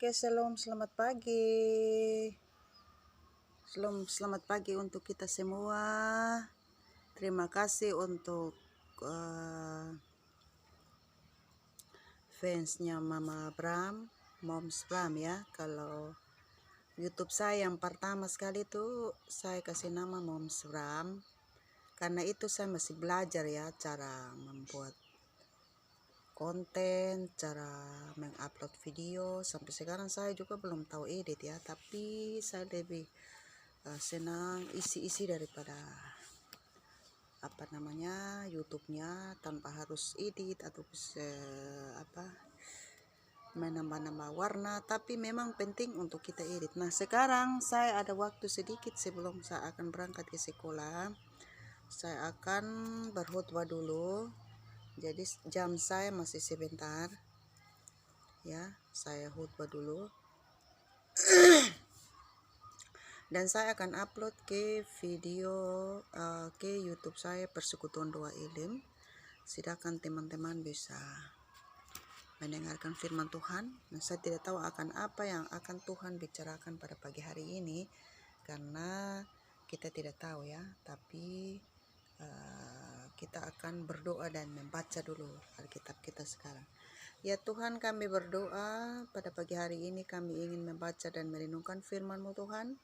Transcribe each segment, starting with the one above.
Oke, selamat pagi. Selamat pagi untuk kita semua. Terima kasih untuk fansnya Mama Bram, Moms Bram ya. Kalau YouTube saya yang pertama sekali itu saya kasih nama Moms Bram. Karena itu saya masih belajar ya cara membuat konten, cara mengupload video. Sampai sekarang saya juga belum tahu edit ya, tapi saya lebih senang isi-isi daripada YouTube-nya tanpa harus edit atau menambah-nambah warna, tapi memang penting untuk kita edit. Nah, sekarang saya ada waktu sedikit sebelum saya akan berangkat ke sekolah. Saya akan berkhutbah dulu. Jadi jam saya masih sebentar. Ya, saya khutbah dulu. Dan saya akan upload ke video ke YouTube saya Persekutuan Doa Elim. Sedangkan teman-teman bisa mendengarkan firman Tuhan. Nah, saya tidak tahu akan apa yang akan Tuhan bicarakan pada pagi hari ini karena kita tidak tahu ya. Tapi kita akan berdoa dan membaca dulu Alkitab kita sekarang. Ya Tuhan, kami berdoa pada pagi hari ini kami ingin membaca dan merenungkan firman-Mu Tuhan.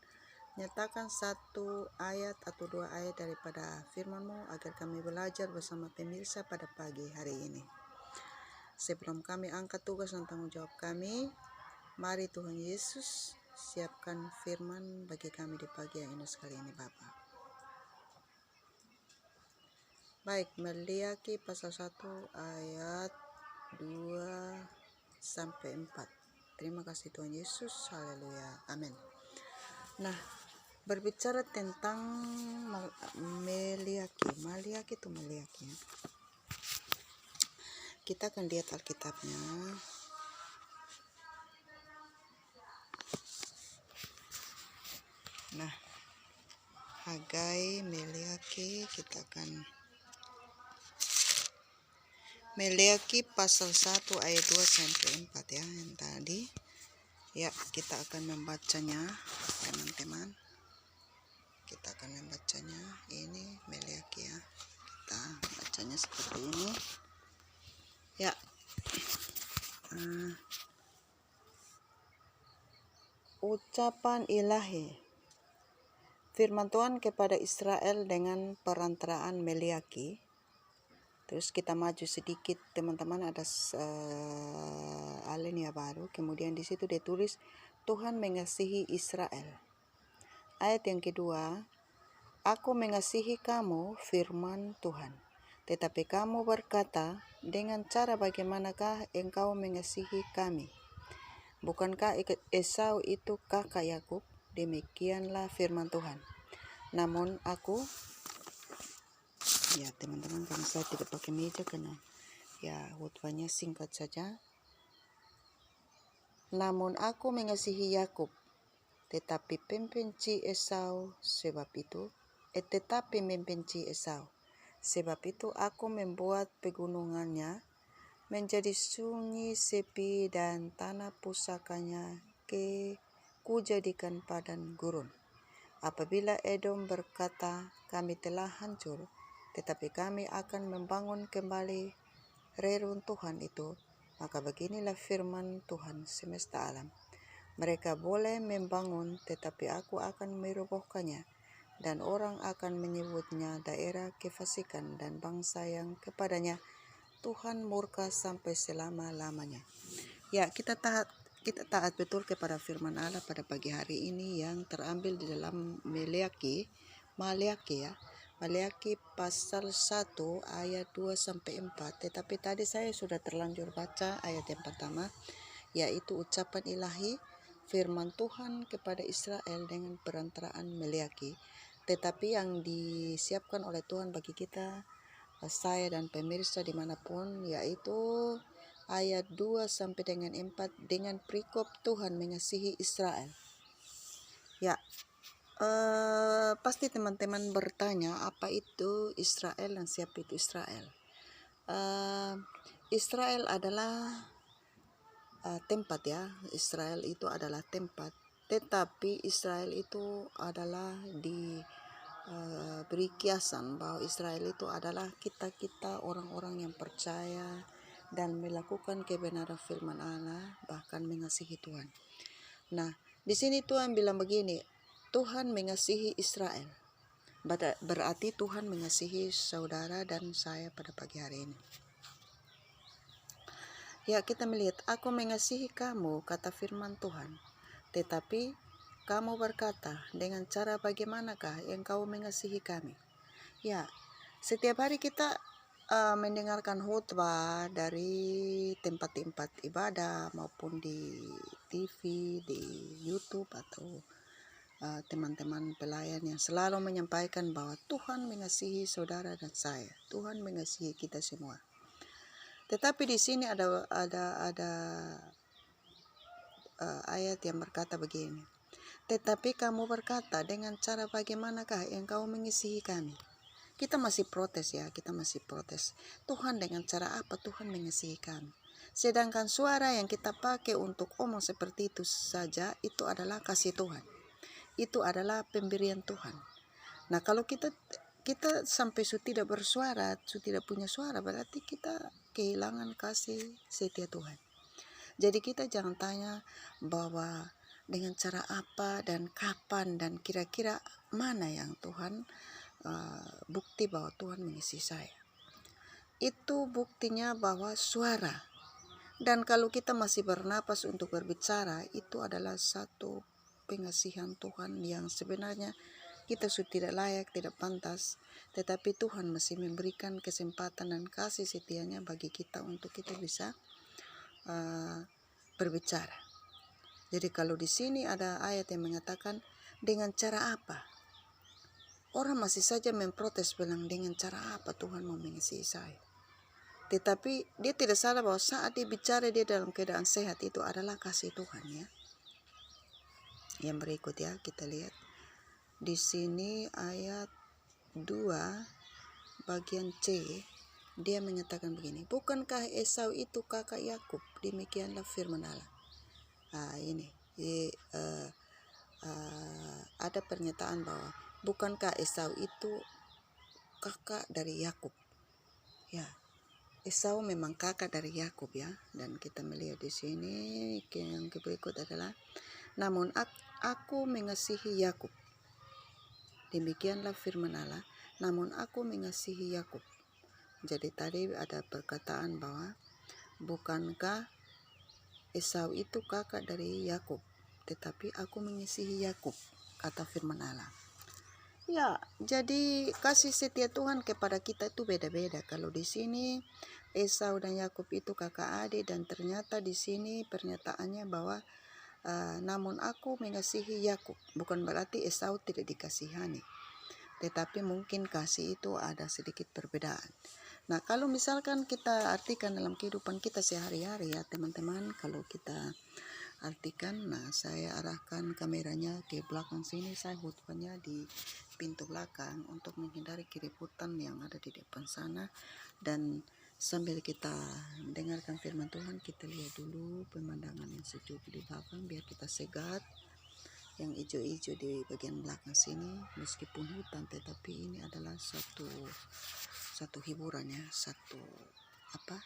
Nyatakan satu ayat atau dua ayat daripada firman-Mu agar kami belajar bersama pemirsa pada pagi hari ini. Sebelum kami angkat tugas dan tanggung jawab kami, mari Tuhan Yesus siapkan firman bagi kami di pagi yang indah sekali ini Bapa. Baik, Maliaki pasal 1 ayat 2 sampai 4. Terima kasih Tuhan Yesus. Haleluya. Amin. Nah, berbicara tentang Maliaki. Kita akan lihat Alkitabnya. Nah, Hagai, Maliaki, kita akan Maliaki pasal 1 ayat 2 sampai 4 ya, yang tadi. Ya, kita akan membacanya, teman-teman. Kita akan membacanya. Ini Maliaki ya. Kita bacanya seperti ini. Ya. Ucapan ilahi. Firman Tuhan kepada Israel dengan perantaraan Maliaki. Terus kita maju sedikit, teman-teman, ada alinea baru. Kemudian di situ dia tulis Tuhan mengasihi Israel. Ayat yang kedua, aku mengasihi kamu, firman Tuhan. Tetapi kamu berkata, dengan cara bagaimanakah engkau mengasihi kami? Bukankah Esau itu kakak Yakub? Demikianlah firman Tuhan. Namun aku, ya teman-teman, karena saya tidak pakai meja karena ya khutbahnya singkat saja. Namun aku mengasihi Yakub, tetapi membenci Esau, sebab itu aku membuat pegunungannya menjadi sunyi sepi dan tanah pusakanya kujadikan padang gurun. Apabila Edom berkata, kami telah hancur, tetapi kami akan membangun kembali reruntuhan itu, maka beginilah firman Tuhan semesta alam. Mereka boleh membangun, tetapi aku akan merobohkannya, dan orang akan menyebutnya daerah kefasikan dan bangsa yang kepadanya Tuhan murka sampai selama-lamanya. Ya, kita taat betul kepada firman Allah pada pagi hari ini yang terambil di dalam Maliaki ya. Maliaki pasal 1 ayat 2 sampai 4. Tetapi tadi saya sudah terlanjur baca ayat yang pertama, yaitu ucapan ilahi firman Tuhan kepada Israel dengan perantaraan Maliaki. Tetapi yang disiapkan oleh Tuhan bagi kita, saya dan pemirsa dimanapun, yaitu ayat 2 sampai dengan 4 dengan perikop Tuhan mengasihi Israel. Ya, pasti teman-teman bertanya apa itu Israel dan siapa itu Israel. Israel adalah tempat ya. Israel itu adalah tempat, tetapi Israel itu adalah beri kiasan bahwa Israel itu adalah kita-kita orang-orang yang percaya dan melakukan kebenaran firman Allah, bahkan mengasihi Tuhan. Nah, di sini Tuhan bilang begini, Tuhan mengasihi Israel. Berarti Tuhan mengasihi saudara dan saya pada pagi hari ini. Ya, kita melihat, aku mengasihi kamu, kata firman Tuhan. Tetapi kamu berkata, dengan cara bagaimanakah engkau mengasihi kami? Ya, setiap hari kita mendengarkan khotbah dari tempat-tempat ibadah maupun di TV, di YouTube atau teman-teman pelayan yang selalu menyampaikan bahwa Tuhan mengasihi saudara dan saya. Tuhan mengasihi kita semua. Tetapi di sini ada ayat yang berkata begini. Tetapi kamu berkata, dengan cara bagaimanakah engkau mengasihi kami? Kita masih protes ya, kita masih protes. Tuhan dengan cara apa Tuhan mengasihi kami? Sedangkan suara yang kita pakai untuk omong seperti itu saja, itu adalah kasih Tuhan. Itu adalah pemberian Tuhan. Nah, kalau kita sampai tidak bersuara, tidak punya suara, berarti kita kehilangan kasih setia Tuhan. Jadi kita jangan tanya bahwa dengan cara apa dan kapan dan kira-kira mana yang Tuhan bukti bahwa Tuhan mengasihi saya. Itu buktinya bahwa suara. Dan kalau kita masih bernapas untuk berbicara, itu adalah satu pengasihan Tuhan yang sebenarnya kita sudah tidak layak, tidak pantas. Tetapi Tuhan masih memberikan kesempatan dan kasih setianya bagi kita untuk kita bisa berbicara. Jadi kalau di sini ada ayat yang mengatakan dengan cara apa? Orang masih saja memprotes bilang dengan cara apa Tuhan mau mengasihi saya. Tetapi dia tidak sadar bahwa saat dia bicara dia dalam keadaan sehat itu adalah kasih Tuhan ya. Yang berikut ya kita lihat. Di sini ayat 2 bagian C dia mengatakan begini. Bukankah Esau itu kakak Yakub? Demikianlah firman Allah. Ada pernyataan bahwa bukankah Esau itu kakak dari Yakub? Ya, Esau memang kakak dari Yakub ya. Dan kita melihat di sini yang berikut adalah, namun aku mengasihi Yakub. Demikianlah firman Allah. Namun aku mengasihi Yakub. Jadi tadi ada perkataan bahwa bukankah Esau itu kakak dari Yakub, tetapi aku mengasihi Yakub, kata firman Allah. Ya, jadi kasih setia Tuhan kepada kita itu beda-beda. Kalau di sini Esau dan Yakub itu kakak adik, dan ternyata di sini pernyataannya bahwa namun aku mengasihi Yakub, bukan berarti Esau tidak dikasihani, tetapi mungkin kasih itu ada sedikit perbedaan. Nah, kalau misalkan kita artikan dalam kehidupan kita sehari-hari ya teman-teman, kalau kita artikan, nah saya arahkan kameranya ke belakang sini, saya khotbahnya di pintu belakang untuk menghindari keributan yang ada di depan sana. Dan sambil kita mendengarkan firman Tuhan, kita lihat dulu pemandangan yang sejuk di belakang biar kita segar. Yang hijau-hijau di bagian belakang sini meskipun hutan, tetapi ini adalah satu hiburan ya,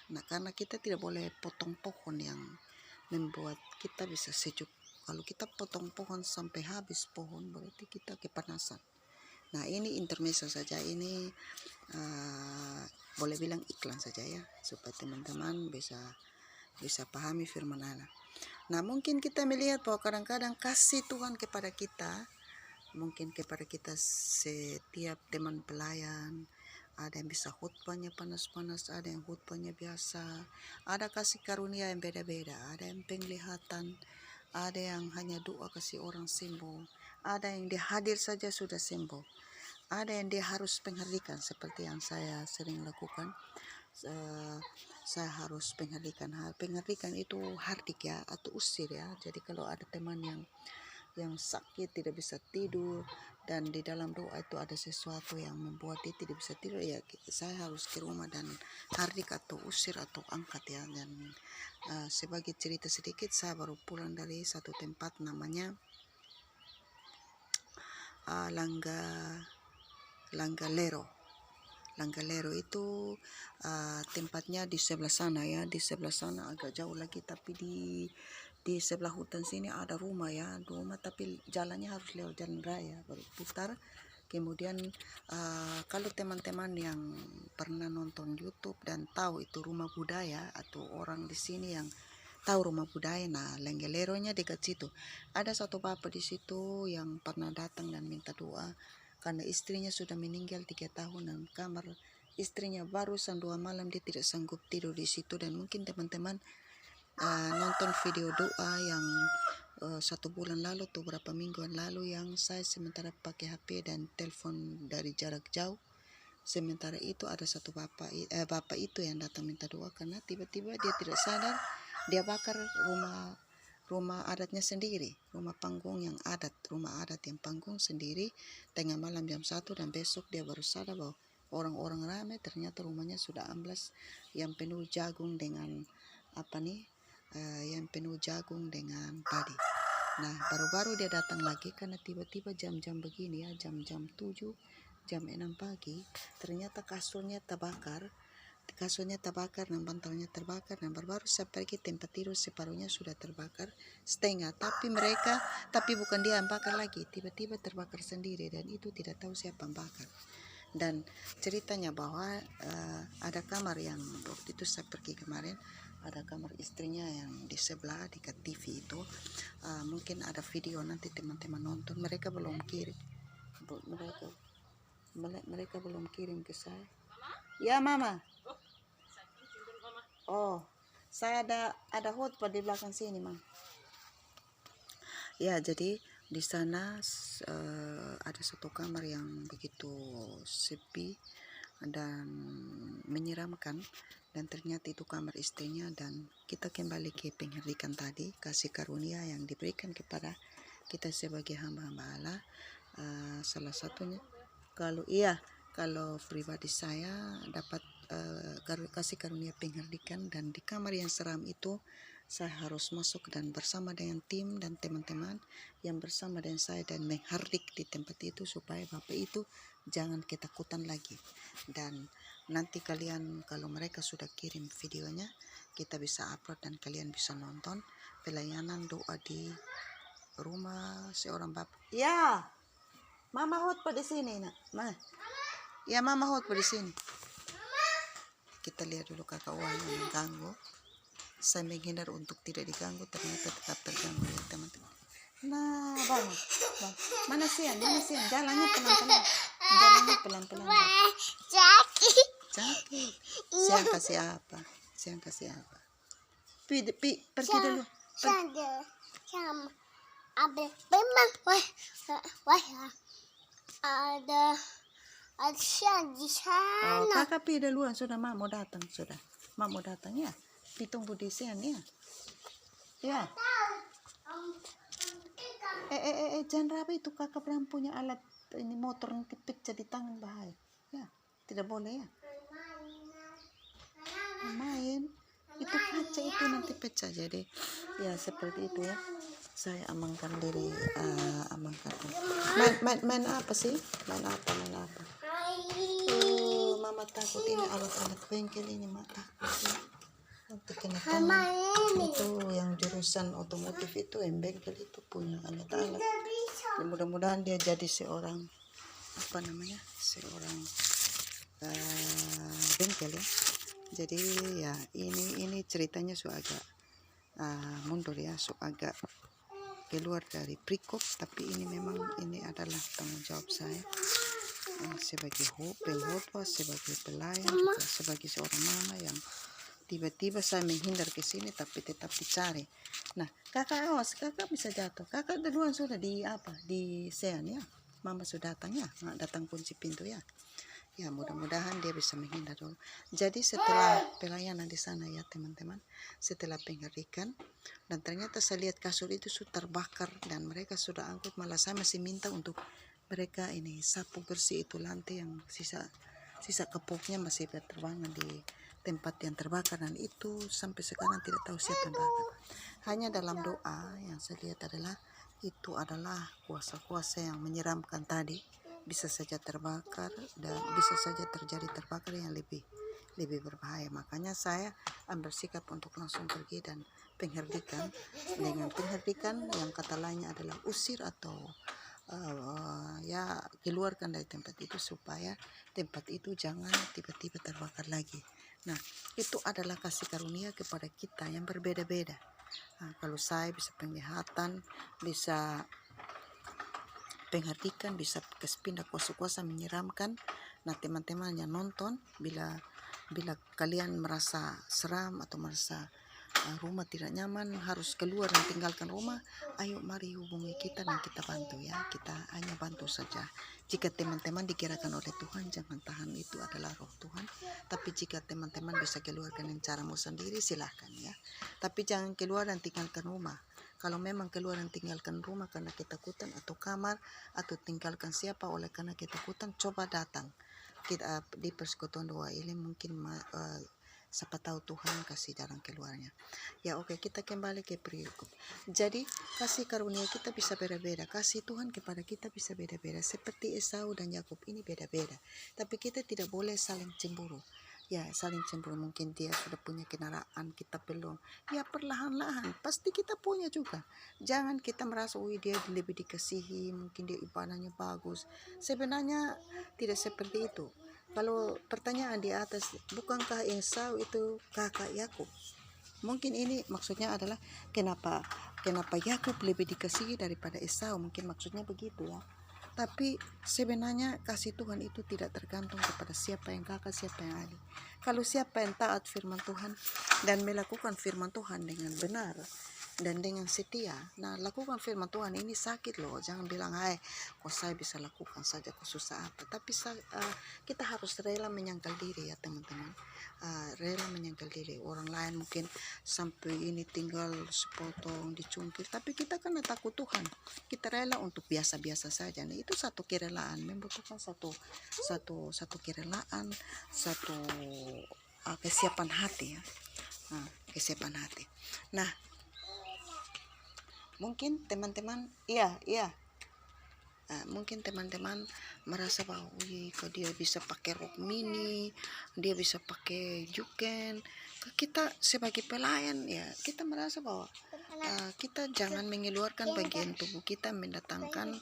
nah karena kita tidak boleh potong pohon yang membuat kita bisa sejuk. Kalau kita potong pohon sampai habis pohon berarti kita kepanasan. Nah, ini intermezzo saja, ini boleh bilang iklan saja ya, supaya teman-teman bisa pahami firman Allah. Nah, mungkin kita melihat bahwa kadang-kadang kasih Tuhan kepada kita, mungkin kepada kita setiap teman pelayan, ada yang bisa khotbahnya panas-panas, ada yang khotbahnya biasa, ada kasih karunia yang beda-beda, ada yang penglihatan, ada yang hanya doa kasih orang sembuh, ada yang dia hadir saja sudah sembuh, ada yang dia harus pengharikan seperti yang saya sering lakukan. Saya harus pengharikan itu hardik ya, atau usir ya. Jadi kalau ada teman yang yang sakit, tidak bisa tidur, dan di dalam doa itu ada sesuatu yang membuat dia tidak bisa tidur, ya saya harus ke rumah dan hardik atau usir atau angkat ya. Dan sebagai cerita sedikit, saya baru pulang dari satu tempat namanya Langgalero itu tempatnya di sebelah sana ya, di sebelah sana agak jauh lagi, tapi di sebelah hutan sini ada rumah ya, rumah tapi jalannya harus lewat jalan raya baru putar. Kemudian kalau teman-teman yang pernah nonton YouTube dan tahu itu rumah budaya atau orang di sini yang tahu rumah budaya, nah Langgalero-nya dekat situ. Ada satu bapak di situ yang pernah datang dan minta doa karena istrinya sudah meninggal 3 tahun dan kamar istrinya barusan 2 malam dia tidak sanggup tidur di situ. Dan mungkin teman-teman nonton video doa yang 1 bulan lalu atau berapa mingguan lalu yang saya sementara pakai HP dan telepon dari jarak jauh. Sementara itu ada satu bapak itu yang datang minta doa karena tiba-tiba dia tidak sadar, dia bakar rumah adatnya sendiri, rumah panggung yang rumah adat yang panggung sendiri tengah malam jam 1, dan besok dia baru sadar bahwa orang-orang ramai, ternyata rumahnya sudah amblas yang penuh jagung dengan yang penuh jagung dengan padi. Nah, baru-baru dia datang lagi karena tiba-tiba jam-jam begini ya, jam-jam 7, jam 6 pagi, ternyata kasurnya terbakar dan bantalnya terbakar, dan baru saya pergi tempat tidur separuhnya sudah terbakar setengah, tapi bukan dia yang bakar lagi, tiba-tiba terbakar sendiri dan itu tidak tahu siapa yang bakar. Dan ceritanya bahwa ada kamar yang waktu itu saya pergi kemarin, ada kamar istrinya yang di sebelah dekat TV itu, mungkin ada video nanti teman-teman nonton. Mereka belum kirim ke saya. Ya mama. Oh, saya ada hotpot di belakang sini, Mam. Ya, jadi di sana ada satu kamar yang begitu sepi dan menyeramkan, dan ternyata itu kamar istrinya. Dan kita kembali ke penghardikan tadi, kasih karunia yang diberikan kepada kita sebagai hamba-hamba Allah. Salah satunya kalau pribadi saya dapat kasih karunia penghardikan, dan di kamar yang seram itu saya harus masuk dan bersama dengan tim dan teman-teman yang bersama dengan saya dan menghardik di tempat itu supaya bapak itu jangan ketakutan lagi. Dan nanti kalian kalau mereka sudah kirim videonya, kita bisa upload dan kalian bisa nonton pelayanan doa di rumah seorang bapak. Ya, mama hotpot di sini nak. Ya, mama hotpot di sini. Kita lihat dulu kakak Wan yang mengganggu. Saya menghindar untuk tidak diganggu, ternyata tetap terganggu ya teman-teman. Nah, bang, mana siang, jalannya pelan-pelan. Sakit. Siang kasih apa? Pergi dulu. Ada siang di sana. Oh, kakak pi duluan, sudah mak mau datang ya. Pi tunggu di sini ya. Ya. Jangan rapi itu, kakak belum punya alat ini motor nanti pecah di tangan bahaya. Ya, tidak boleh ya. Main. Itu kaca itu nanti pecah, jadi ya seperti itu ya. Saya amankan diri, main apa sih? Main apa? Mama takut ini alat-alat bengkel ini, mak takut ya. Untuk kena tangan itu yang jurusan otomotif itu, yang bengkel itu punya alat-alat. Ya, mudah-mudahan dia jadi seorang bengkel ya. Jadi ya ini ceritanya agak mundur ya, agak keluar dari perikop, tapi ini memang adalah tanggung jawab saya sebagai pengkhotbah, sebagai pelayan, juga sebagai seorang mama yang tiba-tiba saya menghindar ke sini tapi tetap dicari. Nah, kakak awas, kakak bisa jatuh. Kakak duluan sudah di sean ya. Mama sudah datang ya, datang kunci pintu ya. Ya, mudah-mudahan dia bisa menghindar dulu. Jadi setelah pelayanan di sana ya teman-teman, setelah pengerikan, dan ternyata saya lihat kasur itu sudah terbakar dan mereka sudah angkut, malah saya masih minta untuk mereka ini sapu bersih itu lantai yang sisa kepoknya masih berterbangan di tempat yang terbakar, dan itu sampai sekarang tidak tahu siapa yang bakar. Hanya dalam doa yang saya lihat adalah itu adalah kuasa-kuasa yang menyeramkan tadi bisa saja terbakar dan bisa saja terjadi terbakar yang lebih berbahaya. Makanya saya ambil sikap untuk langsung pergi dan pengherdikan. Dengan pengherdikan yang kata lainnya adalah usir atau ya keluarkan dari tempat itu supaya tempat itu jangan tiba-tiba terbakar lagi. Nah, itu adalah kasih karunia kepada kita yang berbeda-beda. Kalau saya bisa penglihatan, bisa penghardikan, bisa pindah kuasa-kuasa menyeramkan. Nah, teman-teman yang nonton, bila kalian merasa seram atau merasa rumah tidak nyaman, harus keluar dan tinggalkan rumah, ayo mari hubungi kita dan kita bantu ya. Kita hanya bantu saja. Jika teman-teman dikirakan oleh Tuhan, jangan tahan, itu adalah roh Tuhan. Tapi jika teman-teman bisa keluarkan dengan caramu sendiri, silahkan ya. Tapi jangan keluar dan tinggalkan rumah. Kalau memang keluar dan tinggalkan rumah karena ketakutan atau kamar atau tinggalkan siapa oleh karena ketakutan, coba datang kita di persekutuan doa ini, mungkin siapa tahu Tuhan kasih jalan keluarnya. Ya oke, kita kembali ke berikut. Jadi kasih karunia kita bisa beda-beda, kasih Tuhan kepada kita bisa beda-beda. Seperti Esau dan Yakub ini beda-beda. Tapi kita tidak boleh saling cemburu. Ya, saling cemburu, mungkin dia sudah punya kendaraan, kita belum. Ya, perlahan-lahan, pasti kita punya juga. Jangan kita merasa, dia lebih dikasihi, mungkin dia ibadahnya bagus. Sebenarnya tidak seperti itu. Kalau pertanyaan di atas, bukankah Esau itu kakak Yakub? Mungkin ini maksudnya adalah kenapa Yakub lebih dikasihi daripada Esau, mungkin maksudnya begitu ya. Tapi sebenarnya kasih Tuhan itu tidak tergantung kepada siapa yang kakak, siapa yang adik. Kalau siapa yang taat firman Tuhan dan melakukan firman Tuhan dengan benar dan dengan setia, nah lakukan firman Tuhan ini sakit loh. Jangan bilang, hai kok saya bisa lakukan saja, kok susah apa. Tapi kita harus rela menyangkal diri ya teman-teman. Rela menyangkal diri. Orang lain mungkin sampai ini tinggal sepotong dicungkil, tapi kita karena takut Tuhan, kita rela untuk biasa-biasa saja. Nah, itu satu kerelaan, membutuhkan satu kerelaan, satu kesiapan hati ya. Kesiapan hati. Nah, mungkin teman-teman mungkin teman-teman merasa bahwa kok dia bisa pakai rok mini, dia bisa pakai juken. Kita sebagai pelayan ya, kita merasa bahwa kita jangan mengeluarkan bagian tubuh kita mendatangkan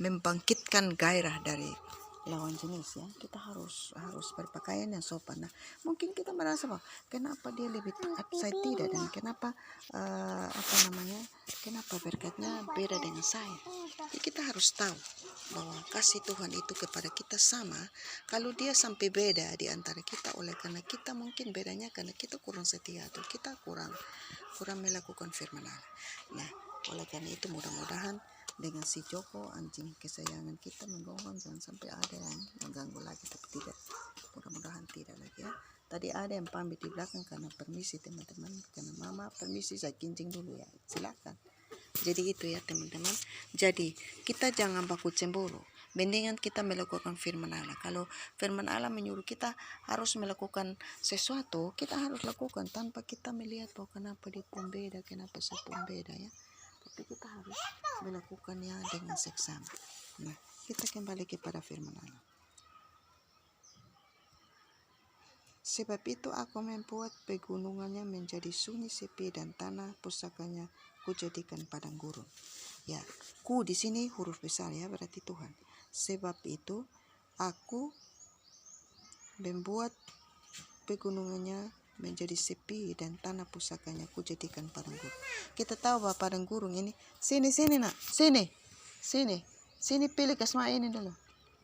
membangkitkan gairah dari lawan jenis ya. Kita harus berpakaian yang sopan. Nah, mungkin kita merasa bahwa kenapa dia lebih taat, saya tidak, dan kenapa kenapa berkatnya beda dengan saya. Jadi kita harus tahu bahwa kasih Tuhan itu kepada kita sama. Kalau dia sampai beda di antara kita oleh karena kita mungkin bedanya karena kita kurang setia atau kita kurang melakukan firman Allah. Nah, oleh karena itu mudah-mudahan dengan si Joko, anjing kesayangan kita, menggonggong, jangan sampai ada yang mengganggu lagi. Tapi tidak, mudah-mudahan tidak lagi ya. Tadi ada yang pamit di belakang karena permisi teman-teman, karena mama permisi saya kincing dulu ya, silakan. Jadi itu ya teman-teman. Jadi kita jangan baku cemburu, mendingan kita melakukan firman Allah. Kalau firman Allah menyuruh kita harus melakukan sesuatu, kita harus lakukan tanpa kita melihat bahwa kenapa dia pun beda, kenapa saya pun beda ya. Tapi kita harus melakukannya dengan seksama. Nah, kita kembali kepada firman Allah. Sebab itu aku membuat pegunungannya menjadi sunyi sepi dan tanah pusakanya kujadikan padang gurun. Ya, ku di sini huruf besar ya, berarti Tuhan. Sebab itu aku membuat pegunungannya menjadi sepi dan tanah pusakanya kujadikan padang gurun. Kita tahu bahwa padang gurun ini, sini nak, sini pilih kasma ini dulu.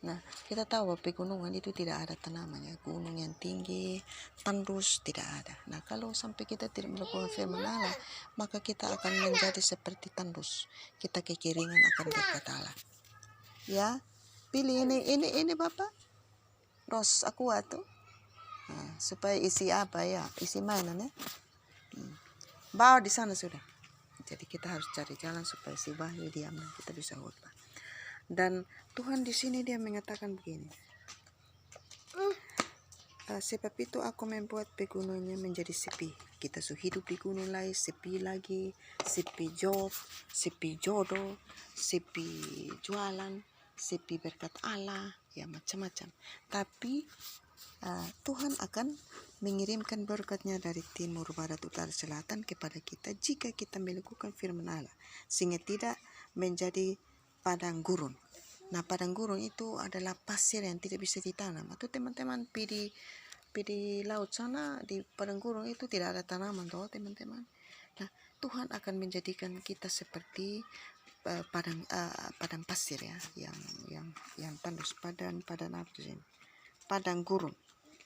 Nah, kita tahu bahwa pegunungan itu tidak ada tanamannya, gunung yang tinggi, tandus tidak ada. Nah, kalau sampai kita tidak melakukan firman Allah, maka kita akan menjadi seperti tandus. Kita kekeringan akan berkata Allah. ya. Pilih ini Bapak. Ros aqua tuh. Nah, supaya isi apa ya? Isi mainan ya. Bawa di sana sudah. Jadi kita harus cari jalan supaya si Wahyu diam dan kita bisa khotbah. Dan Tuhan di sini dia mengatakan begini. Sebab itu aku membuat pegunungannya menjadi sepi. Kita hidup di gunung lain, sepi lagi, sepi job, sepi jodoh, sepi jualan, sepi berkat Allah, ya macam-macam. Tapi Tuhan akan mengirimkan berkatnya dari timur, barat, utara, selatan kepada kita jika kita melakukan firman Allah, sehingga tidak menjadi padang gurun. Nah, padang gurun itu adalah pasir yang tidak bisa ditanam. Atau teman-teman di laut sana, di padang gurun itu tidak ada tanaman toh teman-teman. Nah, Tuhan akan menjadikan kita seperti padang pasir ya, yang tandus, padang apa sih? Padang gurun.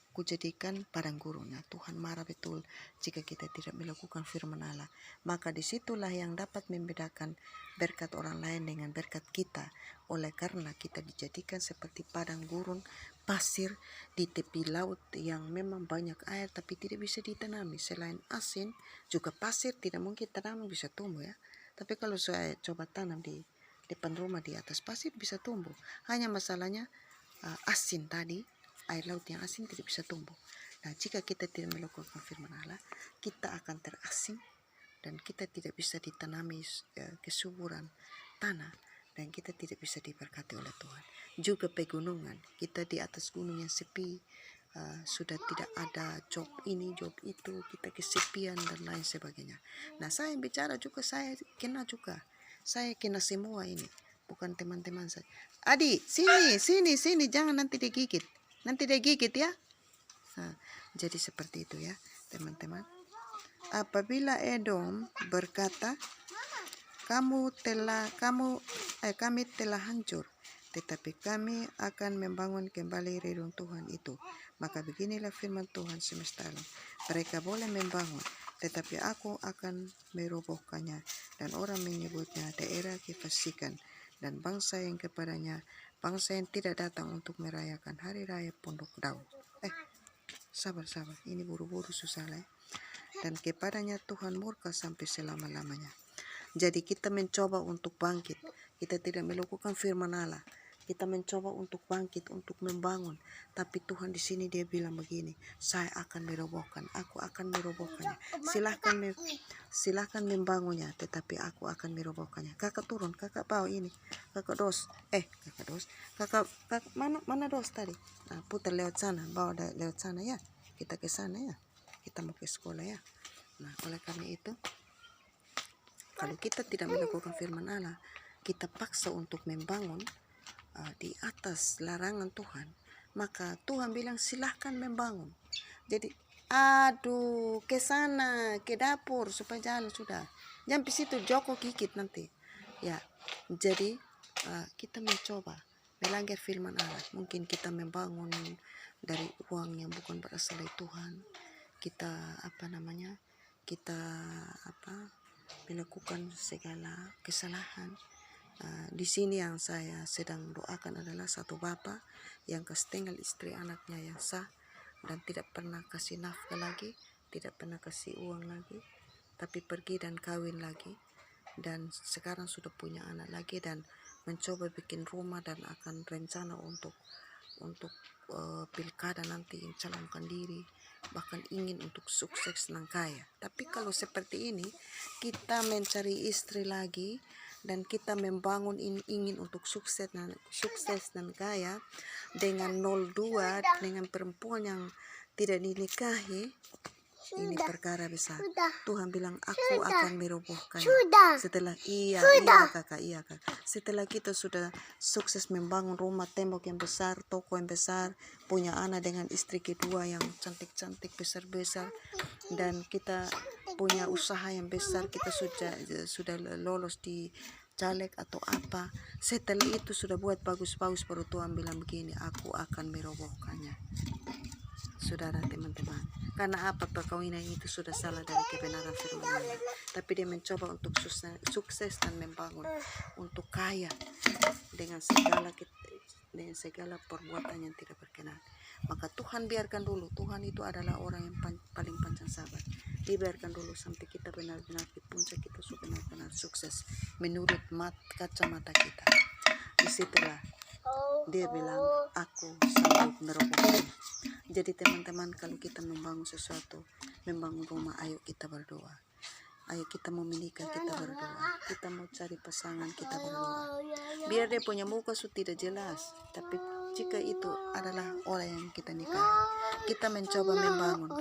Kujadikan padang gurun. Nah, Tuhan marah betul jika kita tidak melakukan firman Allah. Maka disitulah yang dapat membedakan berkat orang lain dengan berkat kita. Oleh karena kita dijadikan seperti padang gurun, pasir di tepi laut yang memang banyak air tapi tidak bisa ditanami. Selain asin, juga pasir tidak mungkin tanam bisa tumbuh ya. Tapi kalau saya coba tanam di depan rumah di atas pasir bisa tumbuh. Hanya masalahnya asin tadi, air laut yang asin tidak bisa tumbuh. Nah, jika kita tidak melakukan firman Allah, kita akan terasing dan kita tidak bisa ditanami kesuburan tanah dan kita tidak bisa diberkati oleh Tuhan. Juga pegunungan, kita di atas gunung yang sepi, sudah tidak ada job ini, job itu, kita kesepian dan lain sebagainya. Nah, saya bicara juga, saya kena juga. Saya kena semua ini, bukan teman-teman saya. Adi, sini, jangan nanti digigit. Nanti dia gigit ya. Nah, jadi seperti itu ya, teman-teman. Apabila Edom berkata, kami telah hancur, tetapi kami akan membangun kembali reruntuhan itu. Maka beginilah firman Tuhan semesta alam. Mereka boleh membangun, tetapi aku akan merobohkannya. Dan orang menyebutnya daerah kefasikan. Dan bangsa yang kepadanya, bangsa yang tidak datang untuk merayakan hari raya pondok daun. Sabar, ini buru-buru susah lah ya. Dan kepadanya Tuhan murka sampai selama-lamanya. Jadi kita mencoba untuk bangkit. Kita tidak melakukan firman Allah. Kita mencoba untuk bangkit, untuk membangun. Tapi Tuhan di sini dia bilang begini, saya akan merobohkan, aku akan merobohkannya. Silahkan membangunnya, tetapi aku akan merobohkannya. Kakak turun, kakak bawa ini. Kakak dos. Kakak mana dos tadi? Nah, putar lewat sana, bawa lewat sana ya. Kita ke sana ya. Kita mau ke sekolah ya. Nah, oleh karena itu, kalau kita tidak melakukan firman Allah, kita paksa untuk membangun di atas larangan Tuhan, maka Tuhan bilang silahkan membangun. Jadi aduh, ke sana, ke dapur supaya jalan sudah. Jangan di situ Joko gigit nanti. Ya, jadi kita mencoba melanggar firman Allah. Mungkin kita membangun dari uang yang bukan berasal dari Tuhan. Kita kita melakukan segala kesalahan. Di sini yang saya sedang doakan adalah satu bapak yang kesetinggal istri anaknya yang sah dan tidak pernah kasih nafkah lagi, tidak pernah kasih uang lagi, tapi pergi dan kawin lagi, dan sekarang sudah punya anak lagi dan mencoba bikin rumah dan akan rencana untuk pilkada nanti mencalonkan diri, bahkan ingin untuk sukses dan kaya. Tapi kalau seperti ini, kita mencari istri lagi dan kita membangun ingin untuk sukses dan kaya dengan 02 dengan perempuan yang tidak dinikahi, ini perkara besar. Tuhan bilang aku akan merobohkannya. Setelah kakak. Setelah kita sudah sukses membangun rumah tembok yang besar, toko yang besar, punya anak dengan istri kedua yang cantik-cantik besar-besar, dan kita punya usaha yang besar, kita sudah lolos di caleg atau apa. Setelah itu sudah buat bagus-bagus, baru Tuhan bilang begini, aku akan merobohkannya. Saudara teman-teman, karena apa perkawinan itu sudah salah dari kebenaran firman Allah. Tapi dia mencoba untuk sukses dan membangun, untuk kaya dengan segala perbuatan yang tidak berkenan. Maka Tuhan biarkan dulu. Tuhan itu adalah orang yang paling panjang sabar. Dibiarkan dulu sampai kita benar-benar di puncak, kita sudah benar-benar sukses menurut kacamata kita. Disitulah dia bilang, aku sanggup merobohkan. Jadi teman-teman, kalau kita membangun sesuatu, membangun rumah, ayo kita berdoa. Ayo kita mau menikah, kita berdoa. Kita mau cari pasangan, kita berdoa. Biar dia punya muka tidak jelas, tapi jika itu adalah orang yang kita nikahi, kita mencoba membangun.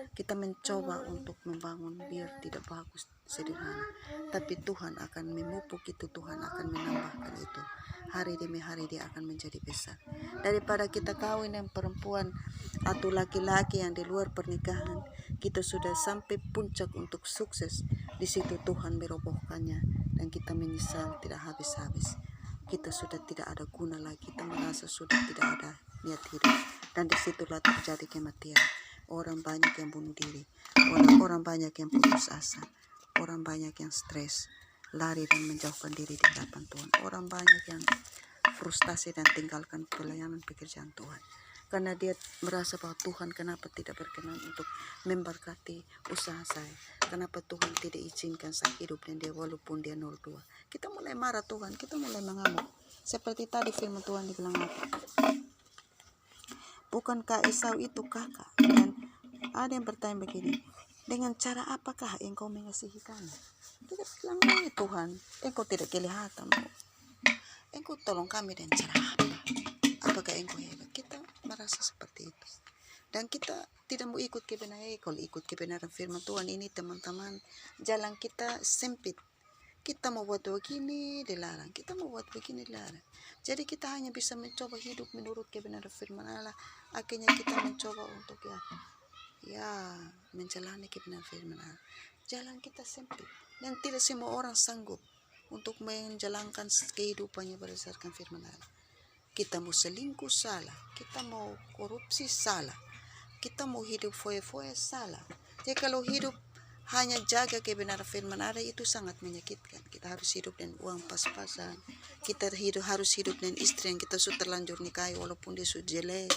Kita mencoba untuk membangun biar tidak bagus, sederhana. Tapi Tuhan akan memupuk itu, Tuhan akan menambahkan itu. Hari demi hari dia akan menjadi besar. Daripada kita kawin dengan perempuan atau laki-laki yang di luar pernikahan, kita sudah sampai puncak untuk sukses. Di situ Tuhan merobohkannya dan kita menyesal tidak habis-habis. Kita sudah tidak ada guna lagi. Kita merasa sudah tidak ada niat hidup. Dan disitulah terjadi kematian. Orang banyak yang bunuh diri. Orang banyak yang putus asa. Orang banyak yang stres, lari dan menjauhkan diri di hadapan Tuhan. Orang banyak yang frustasi dan tinggalkan pelayanan pekerjaan Tuhan. Karena dia merasa bahwa Tuhan kenapa tidak berkenan untuk memberkati usaha saya. Kenapa Tuhan tidak izinkan saya hidup dan dia walaupun dia 02. Kita mulai marah Tuhan, kita mulai mengamuk. Seperti tadi firman Tuhan dibilang apa? Bukankah Esau itu kakak? Dan ada yang bertanya begini, dengan cara apakah engkau mengasihi kami? Kita bilang, Tuhan, engkau tidak kelihatan. Engkau tolong kami dengan cara apa? Apakah engkau hebat? Kita merasa seperti itu. Dan kita tidak mau ikut kebenaran. Kalau ikut kebenaran firman Tuhan ini teman-teman, jalan kita sempit. Kita mau buat begini dilarang, kita mau buat begini dilarang. Jadi kita hanya bisa mencoba hidup menurut kebenaran firman Allah. Akhirnya kita mencoba untuk menjalani kebenaran firman Allah. Jalan kita sempit dan tidak semua orang sanggup untuk menjalankan kehidupannya berdasarkan firman Allah. Kita mau selingkuh salah, kita mau korupsi salah, kita mau hidup foya-foya salah. Jadi kalau hidup hanya jaga kebenaran firman Allah itu sangat menyakitkan. Kita harus hidup dengan uang pas-pasan. Kita harus hidup dengan istri yang kita sudah terlanjur nikahi walaupun dia sudah jelek,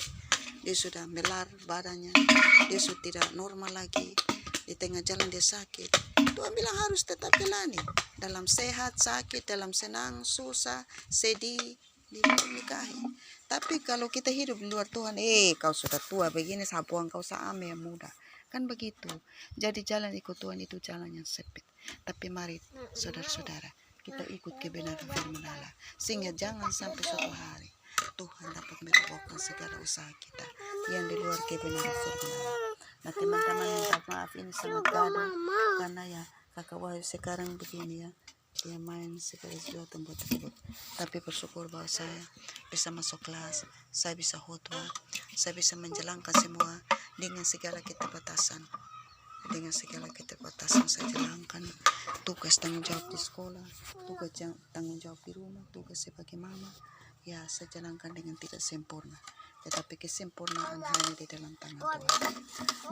dia sudah melar badannya, dia sudah tidak normal lagi. Di tengah jalan dia sakit. Tuhan bilang harus tetap jalani. Dalam sehat, sakit, dalam senang, susah, sedih, dinikahi. Tapi kalau kita hidup di luar Tuhan, kau sudah tua begini, sabuang kau saame yang muda. Kan begitu. Jadi jalan ikut Tuhan itu jalan yang sempit. Tapi mari saudara-saudara, kita ikut kebenaran firman Allah. Sehingga jangan sampai suatu hari Tuhan dapat merobohkan segala usaha kita yang di luar kebenaran firman Allah. Nah teman-teman, minta maaf ini sangat gaduh karena kakak Wahyu sekarang begini dia main segala sesuatu buat ribut. Tapi bersyukur bahwa saya bisa masuk kelas, saya bisa khotbah, saya bisa menjalankan semua dengan segala keterbatasan. Dengan segala keterbatasan saya jalankan tugas tanggung jawab di sekolah, tugas tanggung jawab di rumah, tugas sebagai mama. Saya jalankan dengan tidak sempurna. Tetapi kesempurnaan hanya di dalam tangan Tuhan.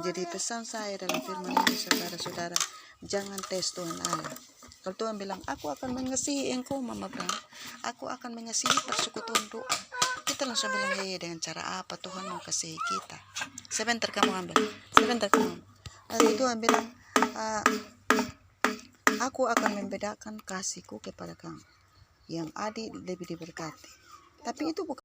Jadi pesan saya dalam firman ini, saudara-saudara, jangan tes Tuhan Allah. Kalau Tuhan bilang, aku akan mengasihi engkau, Mama Bram, aku akan mengasihi persekutuan doa. Kita langsung bilang, dengan cara apa Tuhan mau kasihi kita? Sebentar kamu ambil. Lalu Tuhan bilang, aku akan membedakan kasihku kepada kamu. Yang adik lebih diberkati. Tapi itu bukan